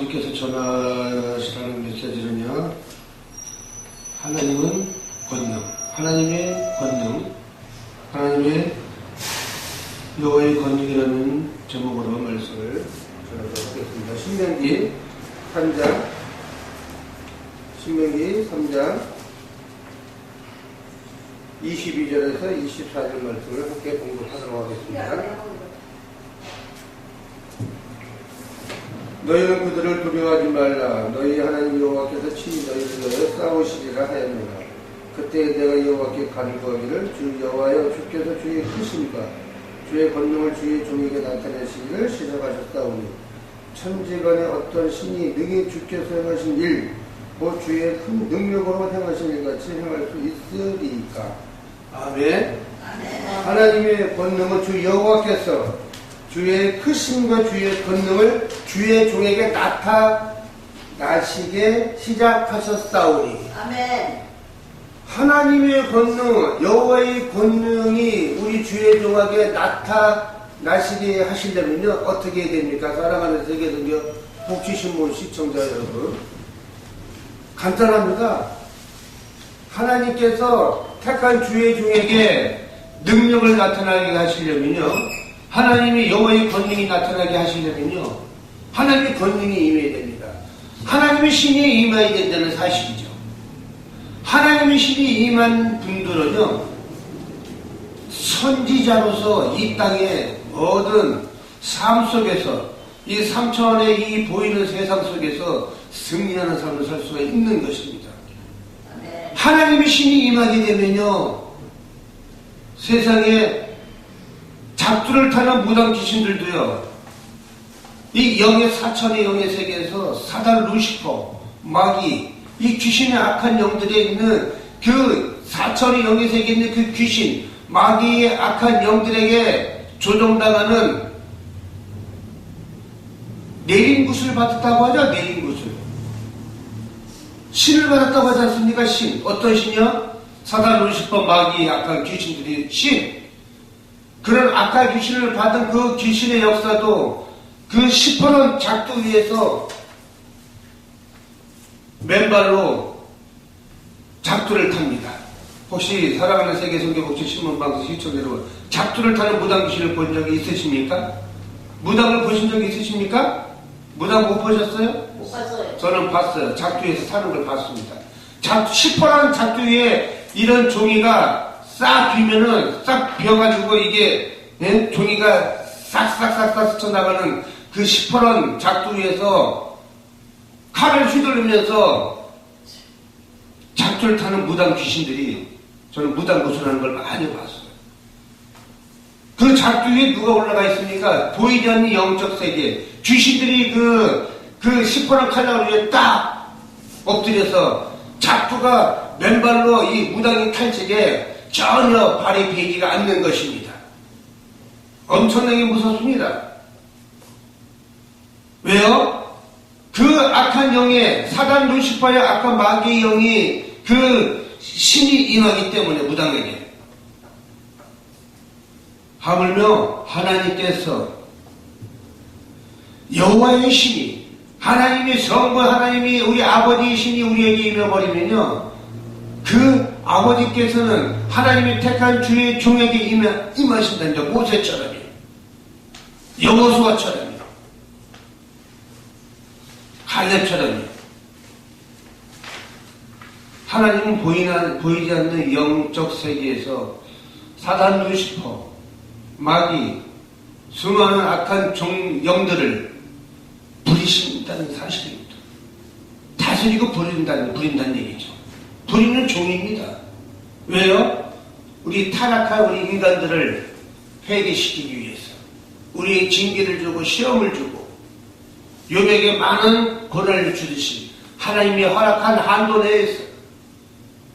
아버지께서 전하시라는 메시지는요, 하나님은 권능, 하나님의 권능, 하나님의 여호와의 권능이라는 제목으로 말씀을 전하도록 하겠습니다. 신명기 3장 22절에서 24절 말씀을 함께 공부하도록 하겠습니다. 너희는 그들을 두려워하지 말라. 너희 하나님 여호와께서 친히 너희들을 싸우시리라 하였노라. 그때 내가 여호와께 간구하기를 주 여호와여 주께서 주의 크심과 주의 권능을 주의 종에게 나타내시기를 시작하셨사오니 천지간에 어떤 신이 능히 주께서 행하신 일 곧 주의 큰 능력으로 행하신 일같이 행할 수 있으리이까. 아멘. 하나님의 권능은 주 여호와께서 주의 크심과 주의 권능을 주의 종에게 나타나시게 시작하셨사오니. 아멘. 하나님의 권능, 여호와의 권능이 우리 주의 종에게 나타나시게 하시려면요, 어떻게 해야 됩니까? 사랑하는 세계성경 복지신문 시청자 여러분, 간단합니다. 하나님께서 택한 주의 종에게 능력을 나타나게 하시려면요, 하나님이 여호와의 권능이 나타나게 하시려면요, 하나님의 권능이 임해야 됩니다. 하나님의 신이 임해야 된다는 사실이죠. 하나님의 신이 임한 분들은요, 선지자로서 이 땅의 모든 삶 속에서, 이 3차원의 이 보이는 세상 속에서 승리하는 삶을 살 수가 있는 것입니다. 하나님의 신이 임하게 되면요, 세상에 잡두를 타는 무당 귀신들도요, 이 영의 사천의 영의 세계에서 사단 루시퍼, 마귀, 이 귀신의 악한 영들에 있는 그 사천의 영의 세계에 있는 그 귀신, 마귀의 악한 영들에게 조종당하는 내린굿을 받았다고 하죠. 내린굿을. 신을 받았다고 하지 않습니까? 신. 어떤 신이요? 사단 루시퍼, 마귀의 악한 귀신들이 신. 그런 악한 귀신을 받은 그 귀신의 역사도 그 시퍼런 작두 위에서 맨발로 작두를 탑니다. 혹시 사랑하는 세계 성경복지 신문방송 시청자 여러분, 작두를 타는 무당 귀신을 본 적이 있으십니까? 무당을 보신 적이 있으십니까? 무당 못 보셨어요? 못 봤어요. 저는 봤어요. 작두에서 타는 걸 봤습니다. 시퍼런 작두 위에 이런 종이가 싹 비면은 싹 비어가지고 이게 종이가 싹싹싹싹 스쳐나가는 그 시퍼런 작두 위에서 칼을 휘두르면서 작두를 타는 무당 귀신들이, 저는 무당 구슬하는 걸 많이 봤어요. 그 작두 위에 누가 올라가 있습니까? 보이지 않는 영적 세계 귀신들이 그 시퍼런 칼날 위에 딱 엎드려서 작두가 맨발로 이 무당이 탈직에 전혀 발이 베지가 않는 것입니다. 엄청나게 무섭습니다. 왜요? 그 악한 영의 사단 루시퍼의 악한 마귀의 영이 그 신이 임하기 때문에 무당에게, 하물며 하나님께서 여호와의 신이, 하나님의 성부 하나님이 우리 아버지의 신이 우리에게 임해버리면요, 그 아버지께서는 하나님의 택한 주의 종에게 임하신다는 게 모세처럼이요, 여호수아처럼이요, 갈렙처럼이요. 하나님은 보이지 않는 영적 세계에서 사단 루시퍼, 마귀, 수많은 악한 영들을 부리신다는 사실입니다. 다스리고 부린다는 얘기죠. 부리는 종입니다. 왜요? 우리 타락한 우리 인간들을 회개시키기 위해서, 우리의 징계를 주고 시험을 주고 욥에게 많은 고난을 주듯이 하나님이 허락한 한도 내에서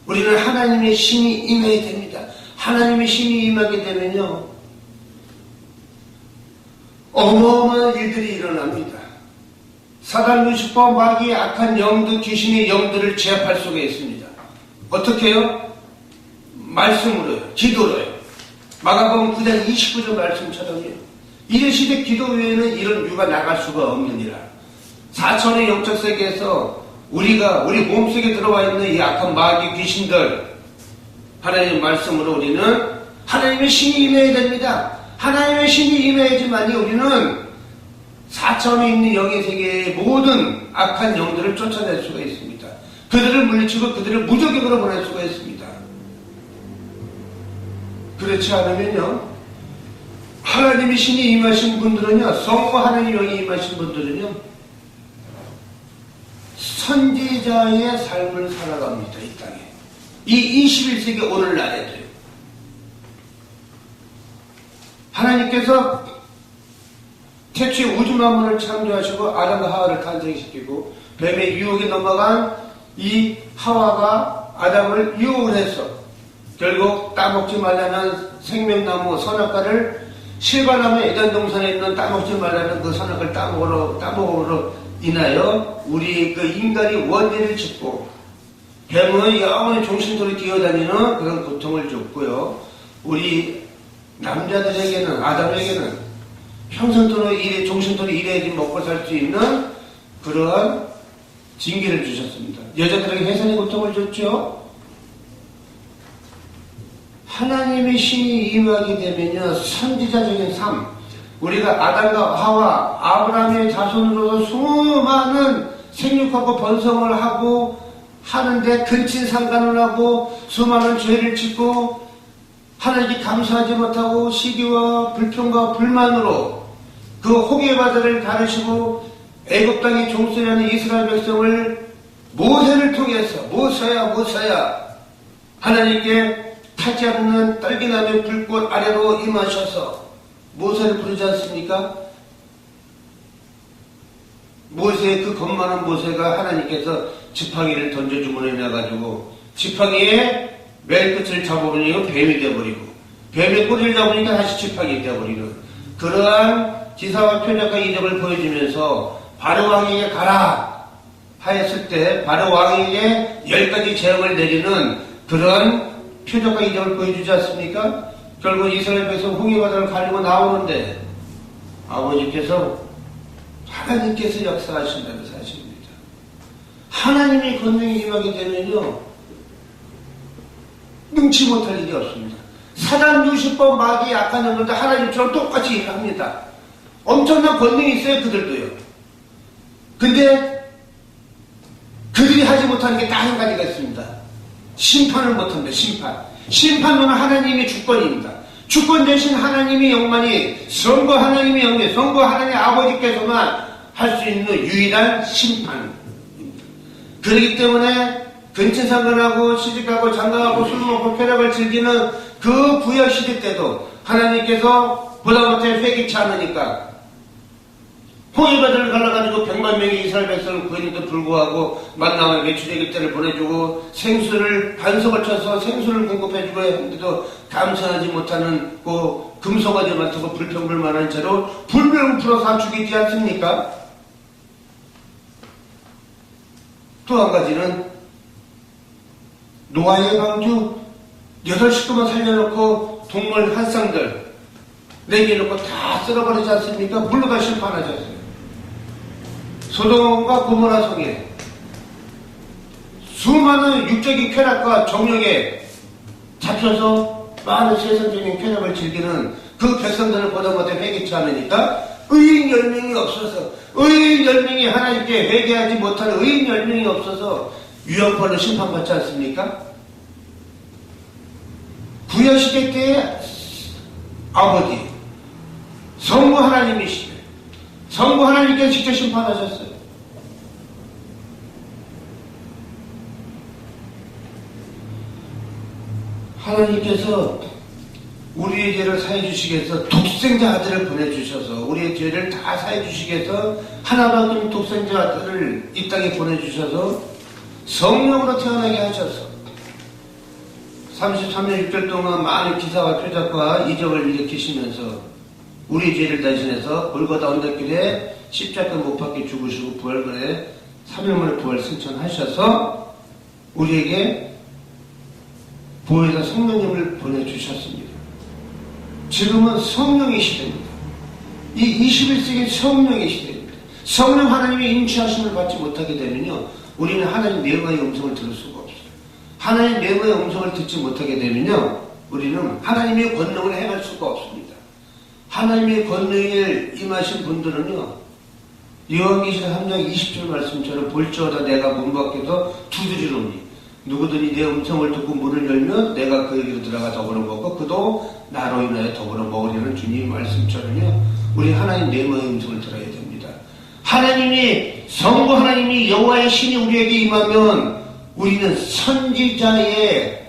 우리는 하나님의 신이 임해야 됩니다. 하나님의 신이 임하게 되면요, 어마어마한 일들이 일어납니다. 사단 루시퍼, 마귀의 악한 영들, 귀신의 영들을 제압할 수가 있습니다. 어떻게 해요? 말씀으로요, 기도로요. 마가복음 9장 29절 말씀처럼요, 이래 시대 기도 외에는 이런 유가 나갈 수가 없느니라. 4천의 영적 세계에서 우리 몸속에 들어와 있는 이 악한 마귀 귀신들, 하나님의 말씀으로 우리는 하나님의 신이 임해야 됩니다. 하나님의 신이 임해야지만이 우리는 4천에 있는 영의 세계의 모든 악한 영들을 쫓아낼 수가 있습니다. 그들을 물리치고 그들을 무저격으로 보낼 수가 있습니다. 그렇지 않으면요, 하나님의 신이 임하신 분들은요, 성부 하나님의 영이 임하신 분들은요, 선지자의 삶을 살아갑니다. 이 땅에. 이 21세기 오늘날에도요. 하나님께서 태초에 우주 만물을 창조하시고 아담과 하와를 탄생시키고 뱀의 유혹에 넘어간 이 하와가 아담을 유혹을 해서 결국 따먹지 말라는 생명나무 선악과를 실바나무 에덴 동산에 있는 따먹지 말라는 그 선악을 따먹으로 인하여 우리 그 인간이 원죄를 짓고 뱀은 영원히 종신토로 기어다니는 그런 고통을 줬고요. 우리 남자들에게는, 아담에게는 평생토록 종신토록 일해야지 먹고 살 수 있는 그러한 징계를 주셨습니다. 여자들에게 해산의 고통을 줬죠. 하나님의 신이 임하게 되면요, 선지자적인 삶, 우리가 아담과 하와, 아브라함의 자손으로 수많은 생육하고 번성을 하고 하는데 근친상간을 하고 수많은 죄를 짓고 하나님께 감사하지 못하고 시기와 불평과 불만으로 그 홍해 바다를 가르시고 애굽 땅에 종살이하는 이스라엘 백성을 모세를 통해서 모세야 하나님께 타지 않는 딸기나무 불꽃 아래로 임하셔서 모세를 부르지 않습니까? 그 겁많은 모세가 하나님께서 지팡이를 던져줌으로 인해가지고 지팡이에 맨 끝을 잡아보니 뱀이 되어버리고 뱀의 꼬리를 잡으니까 다시 지팡이 되어버리는 그러한 기사와 표적과 이적을 보여주면서 바로왕에게 가라 하였을 때 바로왕에게 10가지 재앙을 내리는 그런 표적과 이적을 보여주지 않습니까? 결국 이스라엘 백성 홍해바다를 가리고 나오는데 하나님께서 역사하신다는 사실입니다. 하나님의 권능이 임하게 되면요, 능치 못할 일이 없습니다. 사단 60번 마귀의 악한 영들도 하나님처럼 똑같이 일합니다. 엄청난 권능이 있어요, 그들도요. 근데 그들이 하지 못하는 게 딱 한 가지가 있습니다. 심판을 못합니다. 심판론은 하나님의 주권입니다. 주권 대신 하나님의 영만이 성부 하나님의 영이 성부 하나님의 아버지께서만 할 수 있는 유일한 심판입니다. 그렇기 때문에 근친상간하고 시집가고 장가가고 술 먹고 쾌락을 즐기는 그 구약시대 때도 하나님께서 보다못해 회개치 않으니까 홍해바다를 갈라가지고 100만 명의 이스라엘 백성을 구했는데도 불구하고 만나와 출애굽 때를 보내주고 생수를 반석을 쳐서 생수를 공급해주고 했는데도 감사하지 못하는 그 금송아지 맡고 불평불만한 채로 불병 풀어서 죽이지 않습니까? 또 한 가지는 노아의 방주 8식구만 살려놓고 동물 한 쌍들 내게놓고 다 쓸어버리지 않습니까? 물로 다 심판하셨어요. 소돔과 고모라 성에 수많은 육적인 쾌락과 정욕에 잡혀서 많은 세상적인 쾌락을 즐기는 그 백성들을 보다 못해 회개치 않으니까 의인 10명이 없어서 의인 10명이 하나님께 회개하지 못하는 의인 10명이 없어서 유언벌로 심판받지 않습니까? 구약시대 때의 아버지 성부 하나님이시네. 성부 하나님께서 직접 심판하셨어요. 하나님께서 우리의 죄를 사해 주시기 위해서 독생자 아들을 보내주셔서 우리의 죄를 다 사해 주시기 위해서 하나밖에 없는 독생자 아들을 이 땅에 보내주셔서 성령으로 태어나게 하셔서 33년 6개월 동안 많은 기사와 표적과 이적을 일으키시면서 우리 죄를 대신해서 골고다 언덕길에 십자가 못 박혀 죽으시고 부활근에 3일 만에 부활 승천하셔서 우리에게 보혜사 성령님을 보내주셨습니다. 지금은 성령의 시대입니다. 이 21세기 성령의 시대입니다. 성령 하나님의 인치하심을 받지 못하게 되면요, 우리는 하나님 내마의 음성을 들을 수가 없어요. 하나님 내마의 음성을 듣지 못하게 되면요, 우리는 하나님의 권능을 행할 수가 없습니다. 하나님의 권능에 임하신 분들은요, 요한계시록 3장 20절 말씀처럼 볼지어다 내가 문 밖에서 두드리노니 누구든지 내 음성을 듣고 문을 열면 내가 그에게로 들어가 더불어 먹고 그도 나로 인하여 더불어 먹으려는 주님 말씀처럼요, 우리 하나님 내마의 음성을 들어야 됩니다. 하나님이 성부 하나님이 여호와의 신이 우리에게 임하면 우리는 선지자의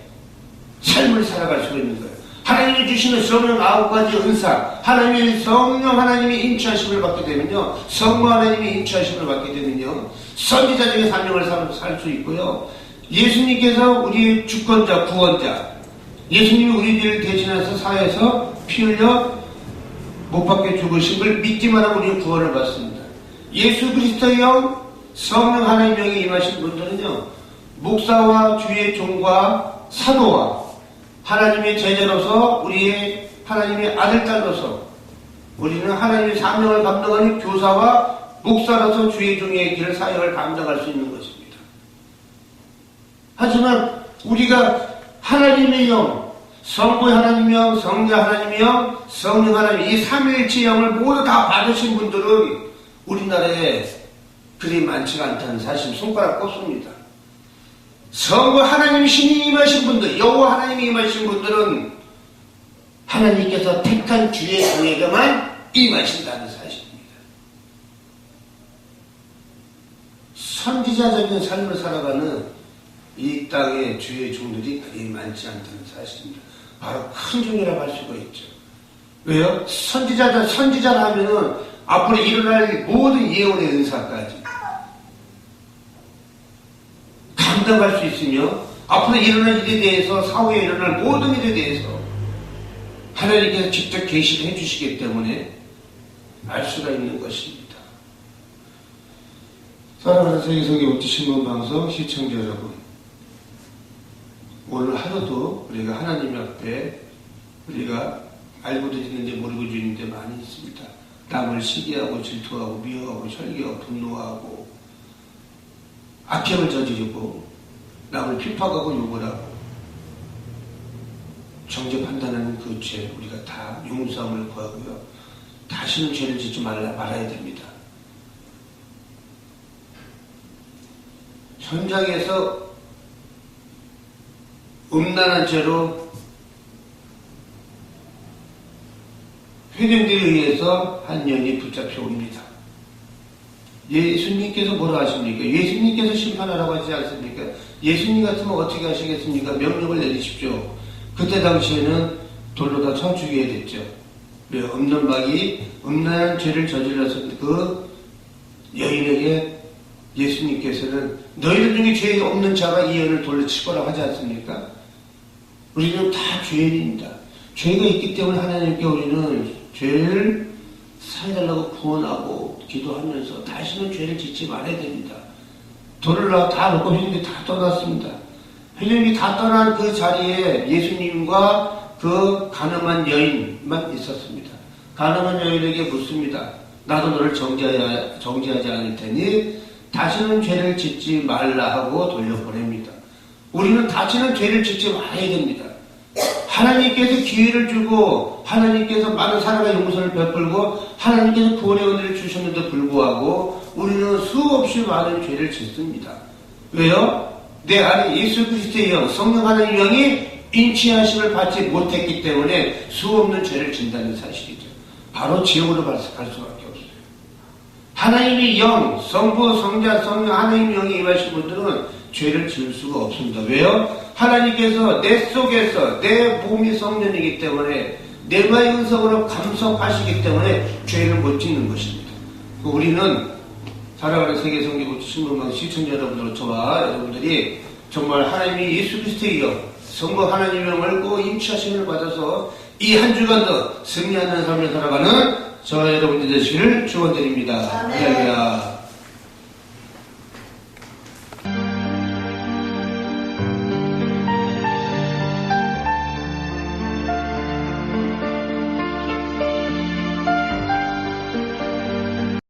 삶을 살아갈 수가 있는 거예요. 하나님이 주시는 성령 9가지 은사, 하나님의 성령 하나님이 인치하심을 받게 되면요, 성부 하나님이 인치하심을 받게 되면요, 선지자적인 사명을 살 수 있고요, 예수님께서 우리의 주권자, 구원자, 예수님이 우리들을 대신해서 사회에서 피 흘려 못 박혀 죽으신 걸 믿기만 하면 우리는 구원을 받습니다. 예수 그리스도의 영, 성령 하나님의 영이 임하신 분들은요, 목사와 주의 종과 사도와 하나님의 제자로서 우리의 하나님의 아들, 딸로서 우리는 하나님의 사명을 감당하는 교사와 목사로서 주의 종의 길을 사역을 감당할 수 있는 것입니다. 하지만 우리가 하나님의 영, 성부의 하나님의 영, 성자 하나님의 영, 성령 하나님, 이 삼위일체 영을 모두 다 받으신 분들은 우리나라에 그리 많지가 않다는 사실 손가락 꼽습니다. 성부 하나님 신이 임하신 분들, 여호와 하나님이 임하신 분들은 하나님께서 택한 주의 종에게만 임하신다는 사실입니다. 선지자적인 삶을 살아가는 이 땅의 주의 종들이 그리 많지 않다는 사실입니다. 바로 큰 종이라고 할 수가 있죠. 왜요? 선지자라 하면은 앞으로 일어날 모든 예언의 은사까지 감당할 수 있으며, 앞으로 일어날 일에 대해서, 사후에 일어날 모든 일에 대해서 하나님께서 직접 계시를 해주시기 때문에 알 수가 있는 것입니다. 사랑하는 세계성계 우티신문방송 시청자 여러분, 오늘 하루도 우리가 하나님 앞에 우리가 알고도 있는데 모르고 있는데 많이 있습니다. 남을 시기하고 질투하고 미워하고 혈기하고 분노하고 악행을 저지르고 남을 핍박하고 욕을 하고 정죄 판단하는 그 죄, 우리가 다 용서함을 구하고요, 다시는 죄를 짓지 말아야 됩니다. 현장에서 음란한 죄로 회중들에 의해서 한 년이 붙잡혀 옵니다. 예수님께서 뭐라 하십니까? 예수님께서 심판하라고 하지 않습니까? 예수님 같으면 어떻게 하시겠습니까? 명령을 내리십시오. 그때 당시에는 돌로 다 쳐 죽여야 됐죠. 왜? 없는 박이 음란한 죄를 저질렀을 그 여인에게 예수님께서는 너희들 중에 죄 없는 자가 이 여인을 돌로 치거라 하지 않습니까? 우리는 다 죄인입니다. 죄가 있기 때문에 하나님께 우리는 죄를 사해달라고 구원하고 기도하면서 다시는 죄를 짓지 말아야 됩니다. 돌을 다 놓고 회중들이 다 떠났습니다. 회중들이 다 떠난 그 자리에 예수님과 그 가늠한 여인만 있었습니다. 가늠한 여인에게 묻습니다. 나도 너를 정죄하지 않을 테니 다시는 죄를 짓지 말라 하고 돌려보냅니다. 우리는 다시는 죄를 짓지 말아야 됩니다. 하나님께서 기회를 주고 하나님께서 많은 사람의 용서를 베풀고 하나님께서 구원의 은혜를 주셨는데도 불구하고 우리는 수없이 많은 죄를 짓습니다. 왜요? 내 안에 예수 그리스도의 영, 성령 하나님의 영이 인치하심을 받지 못했기 때문에 수없는 죄를 짓는다는 사실이죠. 바로 지옥으로 갈 수밖에 없어요. 하나님의 영, 성부, 성자, 성령 하나님의 영이 임하신 분들은 죄를 지을 수가 없습니다. 왜요? 하나님께서 내 속에서 내 몸이 성전이기 때문에 내마의 은성으로 감성하시기 때문에 죄를 못 짓는 것입니다. 우리는 살아가는 세계성경 신문방 시청자 여러분들, 저와 여러분들이 정말 하나님이 예수 그리스도의 영, 성부 하나님의 영을 꼭 임치하심을 받아서 이 한 주간도 승리하는 삶을 살아가는 저와 여러분들 되시기를 축원드립니다. 할렐루야.